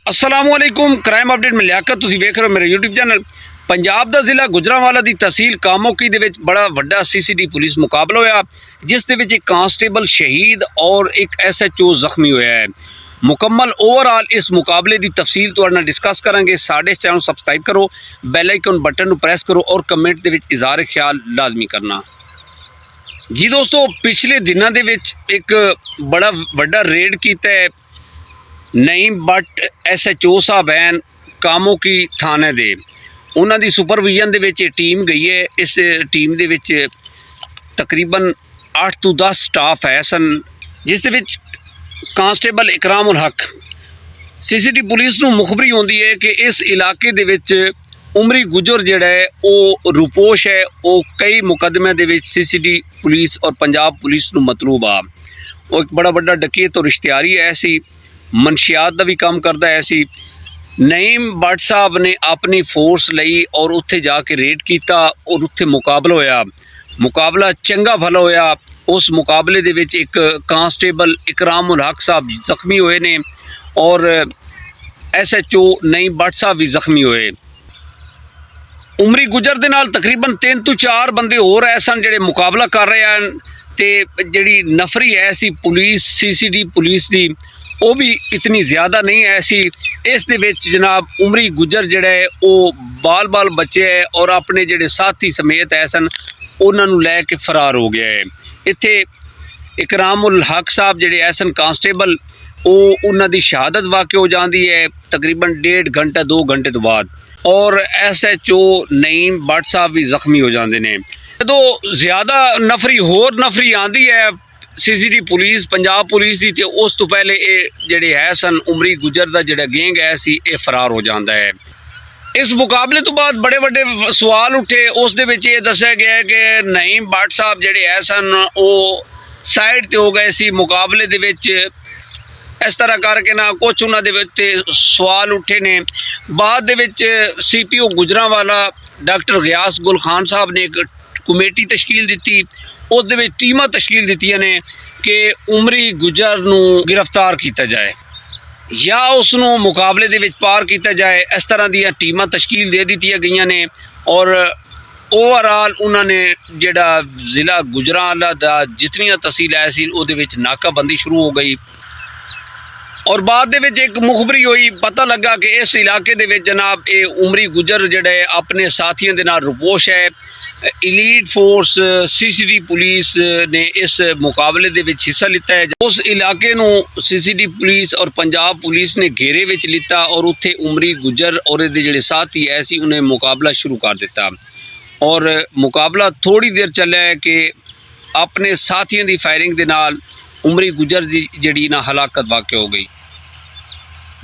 असलामुअलैकुम crime update में लियाकत तुसीं वेख रहे हो मेरे यूट्यूब चैनल। पंजाब दा जिला गुजरांवाला दी तहसील कामोकी दे विच बड़ा वड्डा सीसीडी पुलिस मुकाबला होया, जिस दे विच एक कांस्टेबल शहीद और एक SHO जख्मी होया है। मुकम्मल ओवरऑल इस मुकाबले की तफसील तुहाडे नाल डिस्कस करांगे। साडे चैनल सबसक्राइब करो, बैल आइकन बटन नूं प्रेस करो और कमेंट दे विच इज़हार ख्याल लाजमी करना। जी दोस्तों, पिछले दिनों दे विच एक बड़ा वड्डा रेड कीता है नईम बट SHO साहब हैं कामोकी थाने दे। उन्हां दी सुपरविजन दे विच टीम गई है। इस टीम दे विच तकरीबन 8 तो 10 स्टाफ है सन, जिस दे विच कांस्टेबल इकराम उल हक सीसीडी पुलिस नूं मुखबरी होंदी है कि इस इलाके दे विच उमरी गुजर जिहड़ा है वो रुपोश है, वो कई मुकदमे दे विच सीसीडी पुलिस और पंजाब पुलिस नूं मतलूब आ। वो एक बड़ा वड्डा डकैत और इश्तिहारी है सी, मनशियात का भी काम करता है सी। नईम भट्ट साहब ने अपनी फोर्स लई और उत्थे जाके रेड किया और उत्थे मुकाबला होया। मुकाबला चंगा भला होया। उस मुकाबले दे विच एक कांस्टेबल इकराम उल हक साहब जख्मी होए ने और SHO नईम भट्ट साहब भी जख्मी होए। उमरी गुजर दे नाल तकरीबन 3 तो 4 बंदे होर है सन जिहड़े मुकाबला कर रहे हैं। ते जिहड़ी नफरी है सी पुलिस सीसीडी पुलिस दी वो भी इतनी ज़्यादा नहीं है सी। इस दे विच जनाब उमरी गुजर जिहड़ा है वो बाल बाल बचे है और अपने जिहड़े साथी समेत है सन उन्हां नूं लै के फरार हो गया है। इत्थे इकराम उल हक साहब जिहड़े है सन कांस्टेबल वो उन्हां दी शहादत वाक़ हो जाती है तकरीबन 1.5 घंटा 2 घंटे तो बाद, और SHO नईम भट्ट साहब भी जख्मी हो जाते हैं। जो ज़्यादा नफरी होर नफरी आती है सीसीडी पुलिस पंजाब पुलिस की, तो उस तो पहले ये जिहड़े है सन उमरी गुजर का जिहड़ा गैंग है सी ये फरार हो जाता है। इस मुकाबले तो बाद बड़े बड़े सवाल उठे। उस दे विच ये दस्सिया गया है कि नईम भट्ट साहब जिहड़े है सन वो साइड ते हो गए सी मुकाबले दे विच। इस तरह करके ना कुछ उन्हां दे विच सवाल उठे ने। बाद दे विच CPO गुजरांवाला डॉक्टर गयास गुल खान साहब ने एक कमेटी तश्कील दी। उस दे विच टीमां तश्कील दित्तियां ने कि उमरी गुजर नूं गिरफ्तार किया जाए या उसनूं मुकाबले दे विच पार किया जाए। इस तरह दीयां टीमां तश्कील दे दित्तियां गईयां ने और ओवरऑल उन्होंने जिहड़ा जिला गुजरांवाला दा जितनियां तहसील है सी उहदे विच नाकाबंदी शुरू हो गई। और बाद दे विच एक मुखबरी हुई, पता लगा कि इस इलाके दे विच जनाब ये उमरी गुजर जिहड़े अपने साथियों के नाल रुपोश है। इलीट फोर्स सीसीडी पुलिस ने इस मुकाबले दे विच हिस्सा लिता है। उस इलाके नूं सीसीडी पुलिस और पंजाब पुलिस ने घेरे विच लिता और उत्थे उमरी गुजर और इहदे जिहड़े साथी है सी उन्हें मुकाबला शुरू कर दिता। और मुकाबला थोड़ी देर चलिया है कि अपने साथियों की फायरिंग के नाल उमरी गुजर की जिहड़ी ना हलाकत वाक़ हो गई।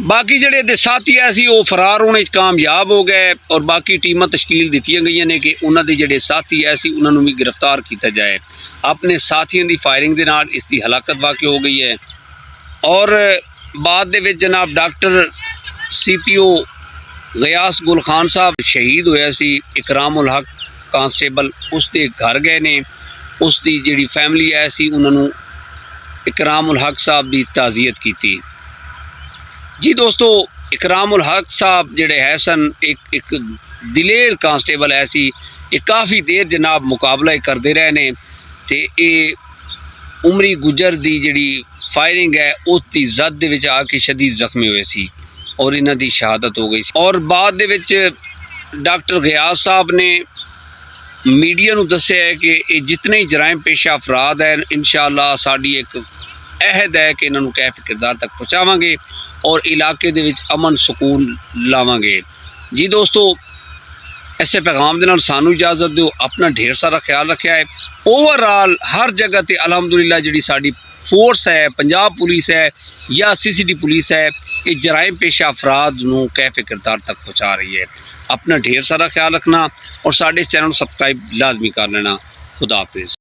बाकी जिहड़े दे साथी है सी वो फरार होने कामयाब हो गए और बाकी टीमां तश्कील दित्तियां गईयां ने कि उन्हां दे जिहड़े साथी है सी उन्हां नूं भी गिरफ्तार किया जाए। अपने साथियों की फायरिंग के नाल इसकी हलाकत वाक़ हो गई है। और बाद दे विच जनाब डॉक्टर CPO गयास गुल खान साहब शहीद होया सी। इकराम उल हक कांस्टेबल उसके घर गए ने, उसकी जिहड़ी फैमिली है सी उन्हां नूं इकराम उल हक साहब की ताज़ियत की। जी दोस्तों, इकराम उल हक साहब जिहड़े है सन एक दिलेर कांस्टेबल है सी। ये काफ़ी देर जनाब मुकाबला करते रहे ने ते ये उमरी गुजर की जिहड़ी फायरिंग है उसकी जद दे विच आके शदीद जख्मी हुए सी और इन्हां दी शहादत हो गई। और बाद दे विच डॉक्टर गयास साहब ने मीडिया नूं दस्सिया है कि ये जितने ही जराइम पेशा अफराद हैं इंशाअल्लाह साडी एक अहद है कि इन्हां नूं कैफ किरदार तक पहुँचावांगे और इलाके दे विच अमन सुकून लावांगे। जी दोस्तों, ऐसे पैगाम दे नाल सानू इजाज़त दो। अपना ढेर सारा ख्याल रखा है। ओवरऑल हर जगह ते अलहमदुलिल्लाह जिहड़ी साडी फोर्स है पंजाब पुलिस है या सीसीडी पुलिस है ये जराइम पेशा अफराद नूं कैफ किरदार तक पहुँचा रही है। अपना ढेर सारा ख्याल रखना और साडे चैनल सब्सक्राइब लाजमी कर लेना। खुदा हाफिज़।